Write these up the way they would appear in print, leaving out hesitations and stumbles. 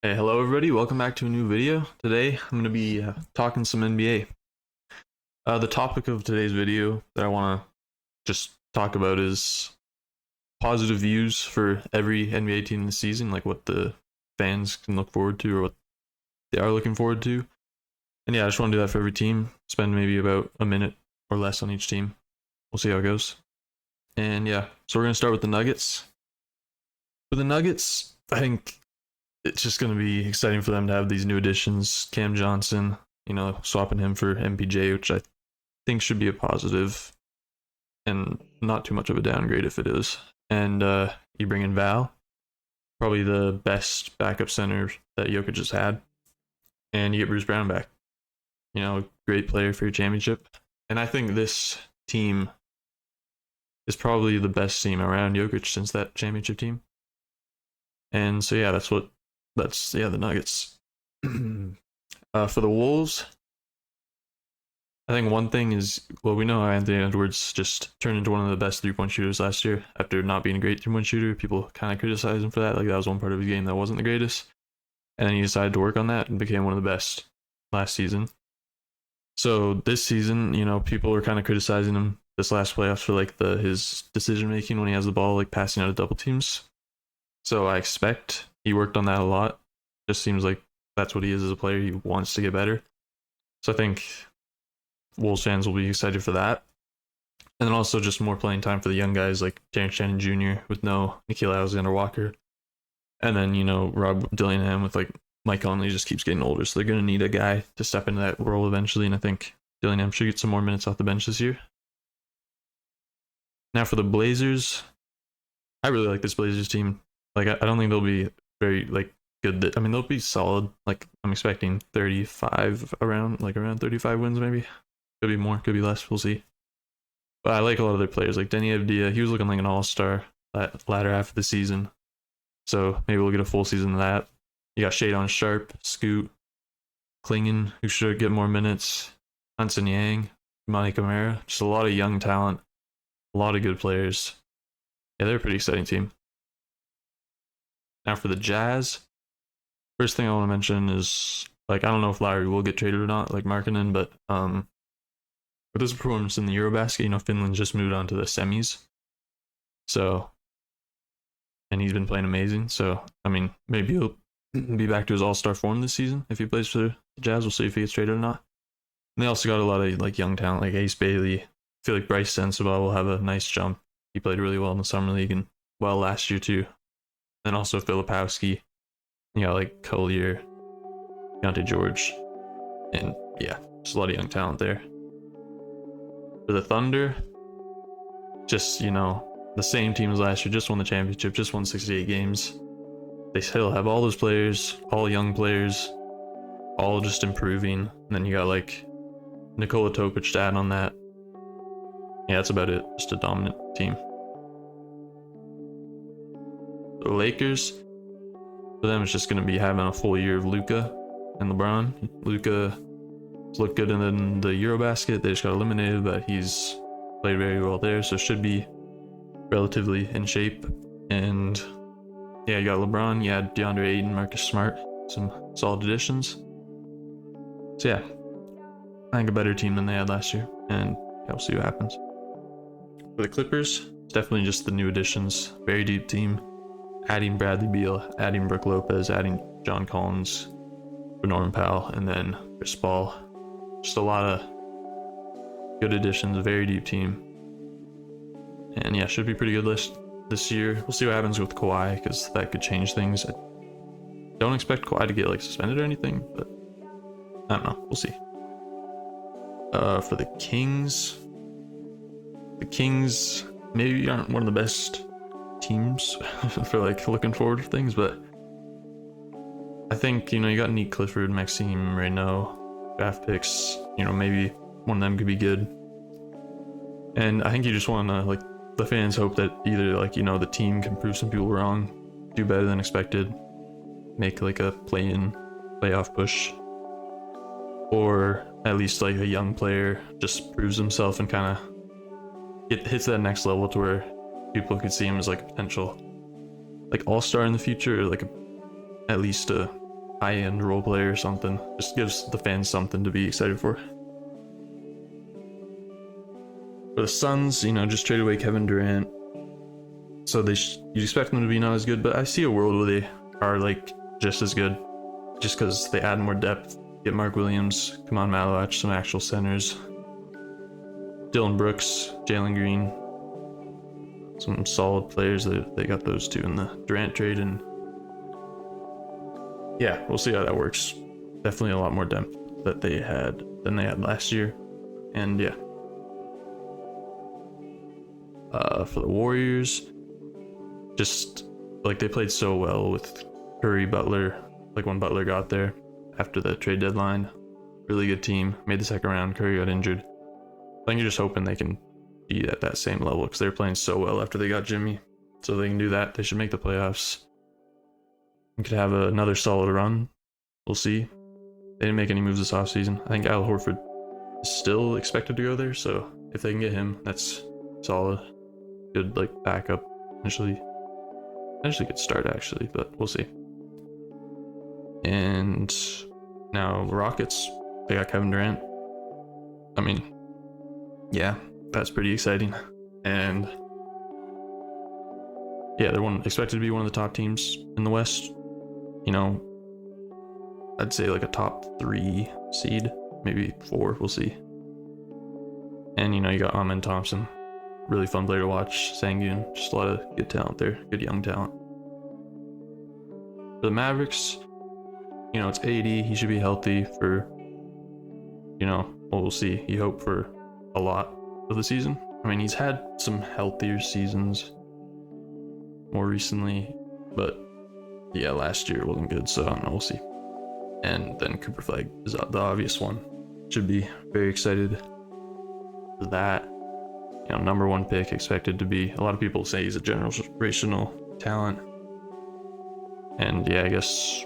Hey, hello everybody. Welcome back to a new video. Today, I'm going to be talking some NBA. The topic of today's video that I want to just talk about is positive views for every NBA team this season, like what the fans can look forward to or what they are looking forward to. And yeah, I just want to do that for every team. Spend maybe about a minute or less on each team. We'll see how it goes. And yeah, so we're going to start with the Nuggets. For the Nuggets, I think it's just going to be exciting for them to have these new additions. Cam Johnson, swapping him for MPJ, which I think should be a positive and not too much of a downgrade if it is. And you bring in Val, probably the best backup center that Jokic has had. And you get Bruce Brown back. Great player for your championship. And I think this team is probably the best team around Jokic since that championship team. And so yeah, that's the Nuggets. For the Wolves, I think one thing is, well, we know how Anthony Edwards just turned into one of the best 3-point shooters last year after not being a great 3-point shooter. People kind of criticize him for that. Like that was one part of his game that wasn't the greatest. And then he decided to work on that and became one of the best last season. So this season, people were kind of criticizing him this last playoffs for like his decision making when he has the ball, like passing out of double teams. So I expect he worked on that a lot. Just seems like that's what he is as a player. He wants to get better. So I think Wolves fans will be excited for that. And then also just more playing time for the young guys like Terrence Shannon Jr. with no Nickeil Alexander-Walker. And then, Rob Dillingham with like Mike Conley just keeps getting older. So they're going to need a guy to step into that role eventually. And I think Dillingham should get some more minutes off the bench this year. Now for the Blazers, I really like this Blazers team. Like, I don't think they'll be very like good. They'll be solid. Like, I'm expecting 35 around 35 wins maybe. Could be more, could be less. We'll see. But I like a lot of their players. Like Denny Avdia, he was looking like an all-star that latter half of the season. So maybe we'll get a full season of that. You got Shadon Sharp, Scoot, Klingon, who should get more minutes. Hudson Yang, Monty Camara. Just a lot of young talent. A lot of good players. Yeah, they're a pretty exciting team. Now for the Jazz, first thing I want to mention is, like, I don't know if Lowry will get traded or not, like Markkanen, but with his performance in the Eurobasket, Finland just moved on to the semis. So, and he's been playing amazing. So, maybe he'll be back to his all-star form this season if he plays for the Jazz. We'll see if he gets traded or not. And they also got a lot of like young talent, like Ace Bailey. I feel like Bryce Sensabaugh will have a nice jump. He played really well in the summer league and well last year too. And also Filipowski. You got like Collier, Deontay George, and yeah, just a lot of young talent there. For the Thunder, just the same team as last year, just won the championship, just won 68 games. They still have all those players, all young players, all just improving. And then you got like Nikola Topic to add on that. Yeah, that's about it. Just a dominant team. The Lakers, for them, it's just going to be having a full year of Luka and LeBron. Luka looked good in the Eurobasket. They just got eliminated, but he's played very well there, so should be relatively in shape. And yeah, you got LeBron, you had DeAndre Ayton, Marcus Smart, some solid additions. So yeah, I think a better team than they had last year, and yeah, we'll see what happens. For the Clippers, it's definitely just the new additions. Very deep team. Adding Bradley Beal, adding Brook Lopez, adding John Collins, Norman Powell, and then Chris Paul. Just a lot of good additions, a very deep team. And yeah, should be a pretty good list this year. We'll see what happens with Kawhi, because that could change things. I don't expect Kawhi to get like suspended or anything, but I don't know. We'll see. For the Kings maybe aren't one of the best teams for like looking forward to things, but I think you got Nick Clifford, Maxime Reynaud, draft picks. Maybe one of them could be good. And I think you just want to, like, the fans hope that either like the team can prove some people wrong, do better than expected, make like a play-in playoff push, or at least like a young player just proves himself and kind of hits that next level to where people could see him as like a potential like all-star in the future, or like at least a high-end role player or something. Just gives the fans something to be excited for. For the Suns, you know, just trade away Kevin Durant. So you expect them to be not as good, but I see a world where they are like just as good, just because they add more depth. Get Mark Williams, come on Malowach, some actual centers. Dylan Brooks, Jalen Green, some solid players. They got those two in the Durant trade, and yeah, we'll see how that works. Definitely a lot more depth that they had than they had last year, and yeah. For the Warriors, just like they played so well with Curry, Butler, like when Butler got there after the trade deadline. Really good team, made the second round. Curry got injured. I think you're just hoping they can be at that same level because they're playing so well after they got Jimmy. So they can do that. They should make the playoffs. We could have another solid run. We'll see. They didn't make any moves this offseason. I think Al Horford is still expected to go there, so if they can get him, that's solid. Good like backup initially. Potentially could start actually, but we'll see. And now Rockets, they got Kevin Durant. I mean, yeah, that's pretty exciting. And yeah, they're expected to be one of the top teams in the West. You know, I'd say like a top 3 seed, maybe 4, we'll see. And you know, you got Amen Thompson, really fun player to watch. Sangoon, just a lot of good talent there, good young talent. For the Mavericks, you know, it's AD, he should be healthy for, you know, well, we'll see. You hope for a lot of the season. I mean, he's had some healthier seasons more recently, but yeah, last year wasn't good, so I don't know, we'll see. And then Cooper Flag is the obvious one. Should be very excited for that. You know, number 1 pick, expected to be. A lot of people say he's a generational talent. And yeah, I guess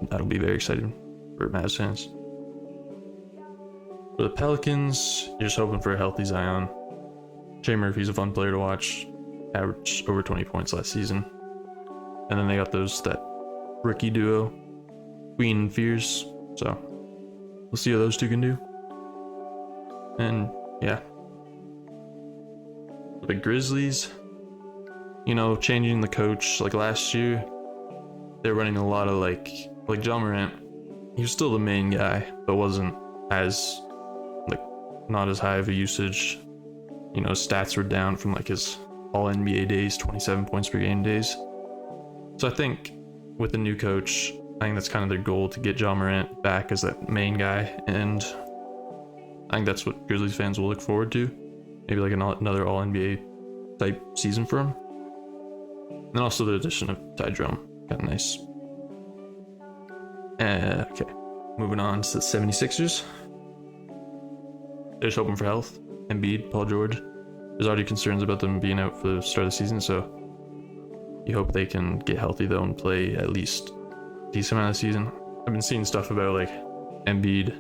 that'll be very exciting for Mavs fans. For the Pelicans, you're just hoping for a healthy Zion. Jay Murphy's a fun player to watch. Averaged over 20 points last season. And then they got that rookie duo, Queen and Fears. So we'll see what those two can do. And yeah. For the Grizzlies, you know, changing the coach. Like last year, they're running a lot of like John Morant. He was still the main guy, but wasn't as not as high of a usage. You know, stats were down from like his all NBA days, 27 points per game days. So I think with the new coach, I think that's kind of their goal, to get John Morant back as that main guy, and I think that's what Grizzlies fans will look forward to. Maybe like another all NBA type season for him. And also the addition of Ty Jerome, kind of nice. Okay, moving on to the 76ers. They're just hoping for health. Embiid, Paul George. There's already concerns about them being out for the start of the season, so you hope they can get healthy though and play at least a decent amount of the season. I've been seeing stuff about like Embiid.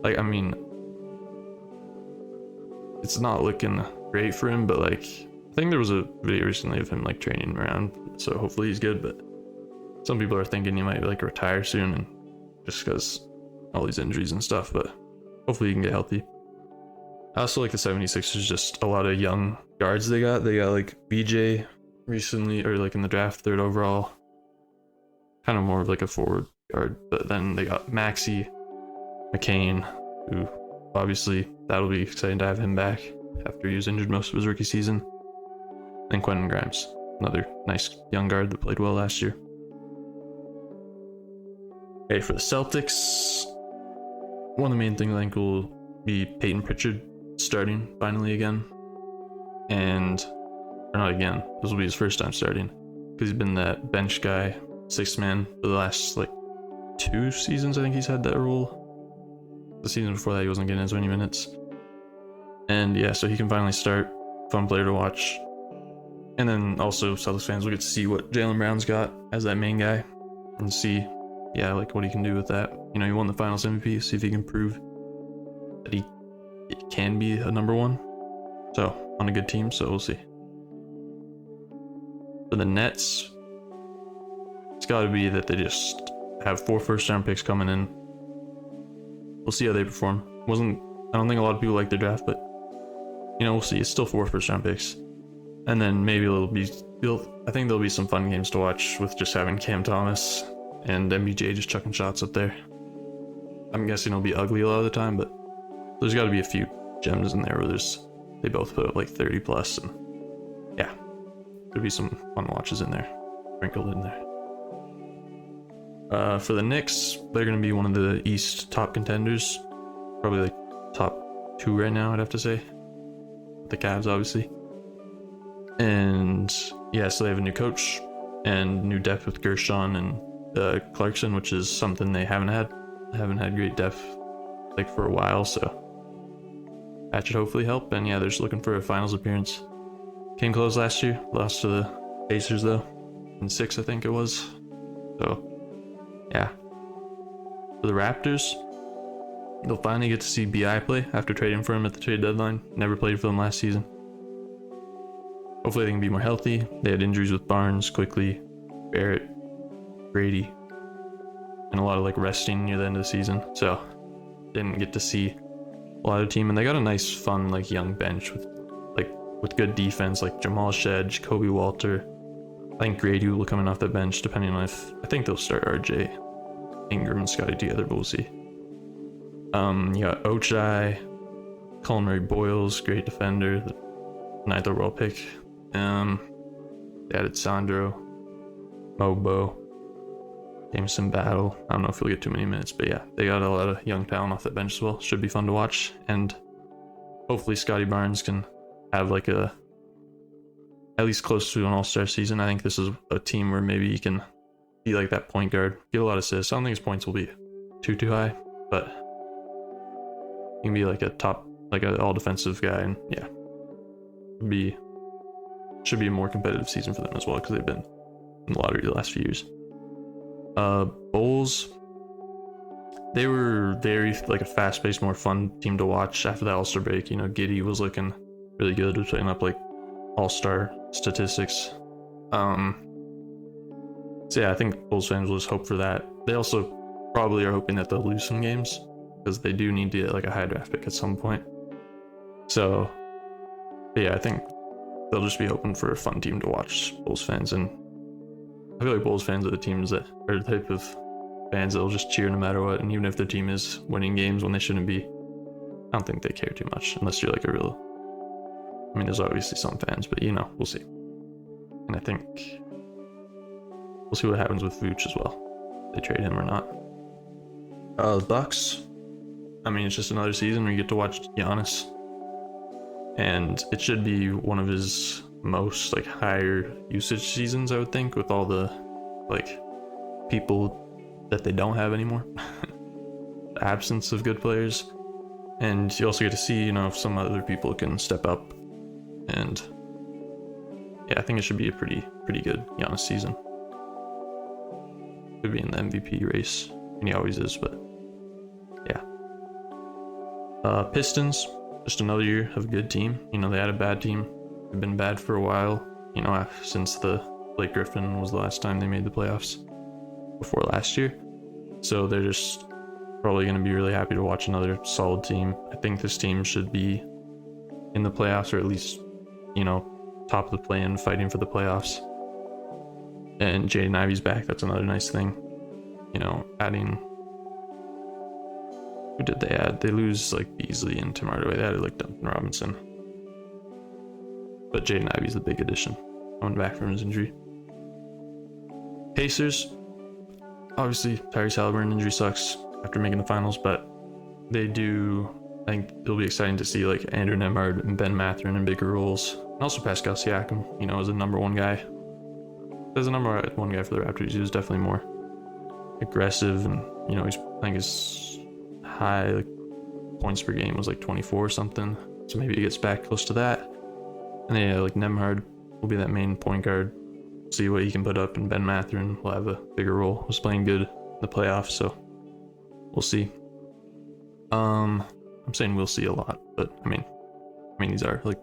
Like, I mean, it's not looking great for him, but like, I think there was a video recently of him like training around, so hopefully he's good. But some people are thinking he might like retire soon, and just because all these injuries and stuff, but hopefully he can get healthy. I also like the 76ers, just a lot of young guards they got. They got like BJ recently, or like in the draft, 3rd overall. Kind of more of like a forward guard. But then they got Maxey, McCain, who obviously that'll be exciting to have him back after he was injured most of his rookie season. And Quentin Grimes, another nice young guard that played well last year. Okay, for the Celtics, one of the main things I think will be Peyton Pritchard starting finally again. And, or not again, this will be his first time starting, because he's been that bench guy, 6th man for the last like 2 seasons. I think he's had that role. The season before that he wasn't getting as many minutes. And yeah, so he can finally start. Fun player to watch. And then also Celtics fans will get to see what Jaylen Brown's got as that main guy, and see, yeah, like what he can do with that. You know, he won the Finals MVP, see if he can prove that he can be a number 1. So on a good team, so we'll see. For the Nets, it's got to be that they just have 4 first-round picks coming in. We'll see how they perform. I don't think a lot of people like their draft, but we'll see. It's still 4 first-round picks, and then maybe I think there'll be some fun games to watch with just having Cam Thomas and MBJ just chucking shots up there. I'm guessing it'll be ugly a lot of the time, but there's got to be a few gems in there where they both put up like 30 plus, and yeah, there'll be some fun watches in there, sprinkled in there. For the Knicks, they're going to be one of the East top contenders, probably like top 2 right now, I'd have to say. The Cavs, obviously. And yeah, so they have a new coach and new depth with Gershon and Clarkson, which is something they haven't had. They haven't had great depth like for a while, so that should hopefully help. And yeah, they're just looking for a finals appearance. Came close last year, lost to the Pacers though, in 6 I think it was. So yeah. For the Raptors, they'll finally get to see BI play after trading for him at the trade deadline. Never played for them last season. Hopefully they can be more healthy. They had injuries with Barnes, Quickly, Barrett, Brady, and a lot of like resting near the end of the season. So didn't get to see a lot of the team, and they got a nice, fun, like young bench with good defense, like Jamal Shedge, Kobe Walter. I think Grady will be coming off the bench, depending on I think they'll start RJ, Ingram, and Scotty together, but we'll see. You got Ochai, Colin Murray Boyles, great defender, the 9th overall pick. They added Sandro, Mobo, Jameson Battle. I don't know if we'll get too many minutes, but yeah, they got a lot of young talent off that bench as well. Should be fun to watch, and hopefully Scotty Barnes can have like at least close to an all-star season. I think this is a team where maybe he can be like that point guard, get a lot of assists. I don't think his points will be too high, but he can be like an all defensive guy, and yeah, should be a more competitive season for them as well, because they've been in the lottery the last few years. Bulls, they were very like a fast-paced, more fun team to watch after the All-Star break. Giddey was looking really good, was putting up like all-star statistics. So yeah, I think Bulls fans will just hope for that. They also probably are hoping that they'll lose some games, because they do need to get like a high draft pick at some point. So yeah, I think they'll just be hoping for a fun team to watch, Bulls fans. And I feel like Bulls fans are the teams that are the type of fans that'll just cheer no matter what, and even if their team is winning games when they shouldn't be, I don't think they care too much, unless you're like there's obviously some fans, but we'll see. And I think we'll see what happens with Vooch as well, if they trade him or not. The Bucks, it's just another season where you get to watch Giannis, and it should be one of his most like higher usage seasons, I would think, with all the like people that they don't have anymore. The absence of good players, and you also get to see if some other people can step up. And yeah, I think it should be a pretty good Giannis season. Could be in the MVP race, and he always is, but yeah. Pistons, just another year of a good team. They had a bad team. They've been bad for a while, since the Blake Griffin was the last time they made the playoffs, before last year. So they're just probably going to be really happy to watch another solid team. I think this team should be in the playoffs, or at least top of the play-in, fighting for the playoffs. And Jaden Ivey's back. That's another nice thing. Adding, who did they add? They lose like Beasley and Tim Hardaway. They added like Duncan Robinson, but Jaden Ivey's the big addition, coming back from his injury. Pacers, obviously Tyrese Halliburton injury sucks after making the finals, but I think it'll be exciting to see like Andrew Nembhard and Ben Mathurin in bigger roles, and also Pascal Siakam, as a number one guy. As a number one guy for the Raptors, he was definitely more aggressive, and I think his high like points per game was like 24 or something. So maybe he gets back close to that. And then like Nembhard will be that main point guard. See what he can put up, and Ben Mathurin will have a bigger role. Was playing good in the playoffs, so we'll see. I'm saying we'll see a lot, but I mean these are like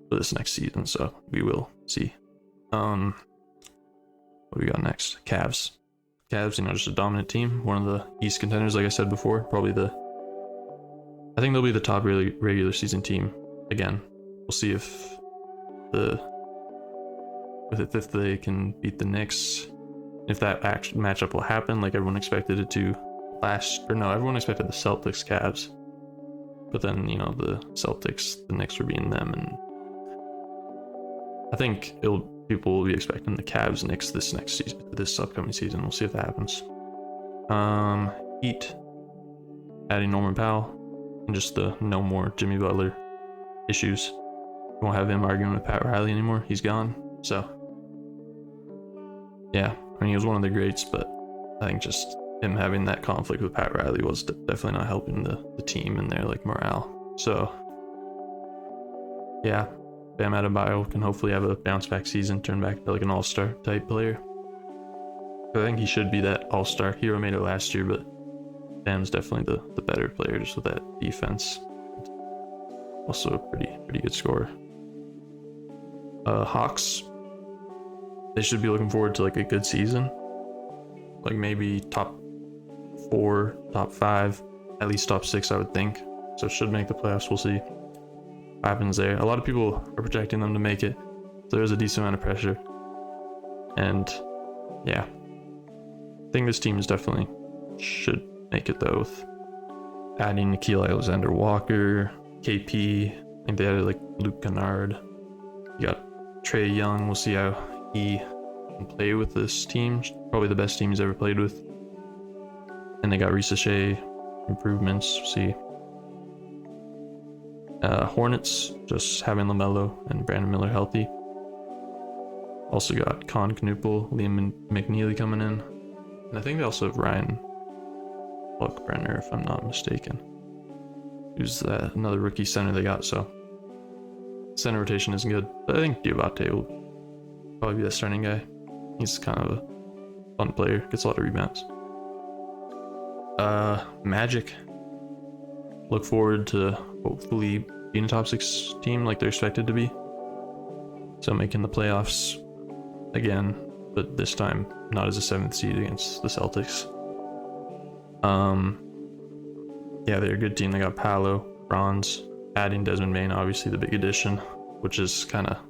for this next season, so we will see. What What do we got next? Cavs. Cavs, just a dominant team. One of the East contenders, like I said before. Probably I think they'll be the top regular season team again. We'll see if they can beat the Knicks. If that matchup will happen, like everyone expected it to everyone expected the Celtics Cavs. But then, the Celtics, the Knicks were beating them, and I think people will be expecting the Cavs Knicks this upcoming season. We'll see if that happens. Heat, adding Norman Powell, and just the no more Jimmy Butler issues. We won't have him arguing with Pat Riley anymore. He's gone. So, yeah, he was one of the greats, but I think just him having that conflict with Pat Riley was definitely not helping the team and their morale. So, yeah, Bam Adebayo can hopefully have a bounce back season, turn back to an all-star type player. I think he should be that all-star. Hero made it last year, but Bam's definitely the better player just with that defense. Also a pretty good scorer. Hawks, they should be looking forward to a good season. Maybe top 4, top 5, at least top 6, I would think. So should make the playoffs. We'll see what happens there. A lot of people are projecting them to make it, so there's a decent amount of pressure. And yeah, I think this team is definitely should make it though, with adding Nickeil Alexander-Walker, KP. I think they added Luke Kennard. You got Trae Young. We'll see how he can play with this team. Probably the best team he's ever played with. And they got Risa Shea improvements. We'll see. Hornets, just having LaMelo and Brandon Miller healthy. Also got Con Knuppel, Liam McNeely coming in. And I think they also have Ryan Buckbrenner, if I'm not mistaken. Who's another rookie center they got, so center rotation isn't good. But I think Diabate will probably be the starting guy. He's kind of a fun player, gets a lot of rebounds. Magic. Look forward to hopefully being a top 6 team like they're expected to be. So making the playoffs again, but this time not as a 7th seed against the Celtics. Yeah, they're a good team. They got Paolo, Franz, adding Desmond Bain, obviously the big addition, which is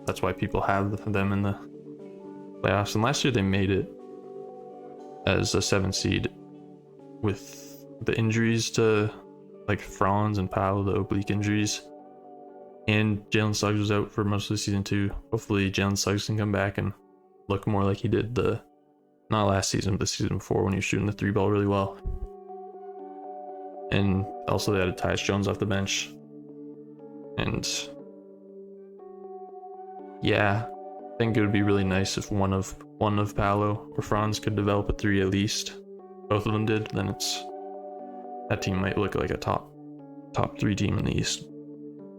that's why people have them in the playoffs. And last year they made it as a 7th seed with the injuries to Franz and Paolo, the oblique injuries. And Jalen Suggs was out for most of the season too. Hopefully Jalen Suggs can come back and look more like he did not last season, but the season before, when he was shooting the 3-ball really well. And also they added Tyus Jones off the bench. And yeah, I think it would be really nice if one of Paolo or Franz could develop a 3 at least. Both of them did, then that team might look like a top 3 team in the East.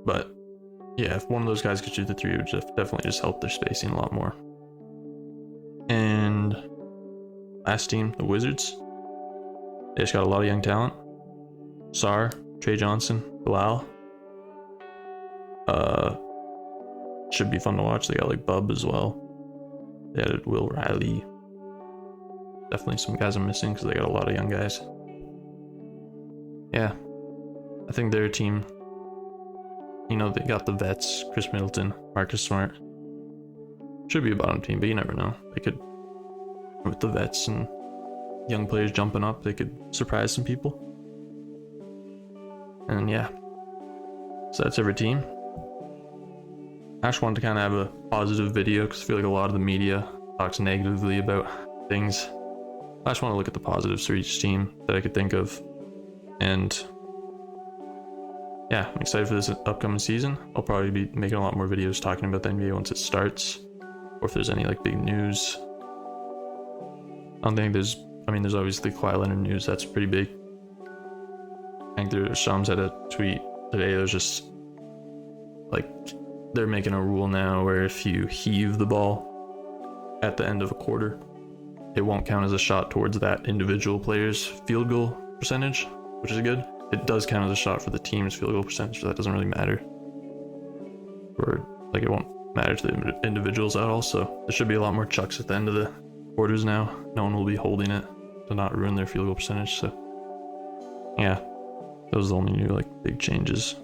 But yeah, if one of those guys could shoot the 3, it would definitely just help their spacing a lot more. And last team, the Wizards. They just got a lot of young talent. Sar, Trey Johnson, Bilal. Should be fun to watch. They got Bub as well. They added Will Riley. Definitely some guys I'm missing because they got a lot of young guys. Yeah, I think their team, they got the vets, Chris Middleton, Marcus Smart. Should be a bottom team, but you never know. They could, with the vets and young players jumping up, they could surprise some people. And yeah, so that's every team. I just wanted to have a positive video because I feel like a lot of the media talks negatively about things. I just want to look at the positives for each team that I could think of. And yeah, I'm excited for this upcoming season. I'll probably be making a lot more videos talking about the NBA once it starts, or if there's any big news. I don't think there's obviously Kawhi Leonard news, that's pretty big. I think Shams had a tweet today that was just they're making a rule now where if you heave the ball at the end of a quarter, it won't count as a shot towards that individual player's field goal percentage, which is good. It does count as a shot for the team's field goal percentage, so that doesn't really matter. Or it won't matter to the individuals at all, so there should be a lot more chucks at the end of the quarters now. No one will be holding it to not ruin their field goal percentage. So yeah, those are the only new like big changes,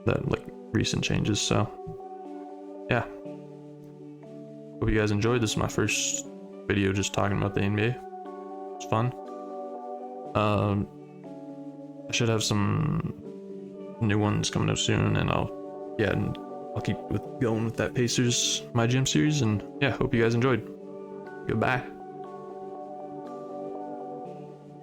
that like recent changes. So yeah, hope you guys enjoyed. This is my first video just talking about the NBA. It's fun. I should have some new ones coming up soon, and I'll keep going with that Pacers My Gym series. And yeah, hope you guys enjoyed. Goodbye.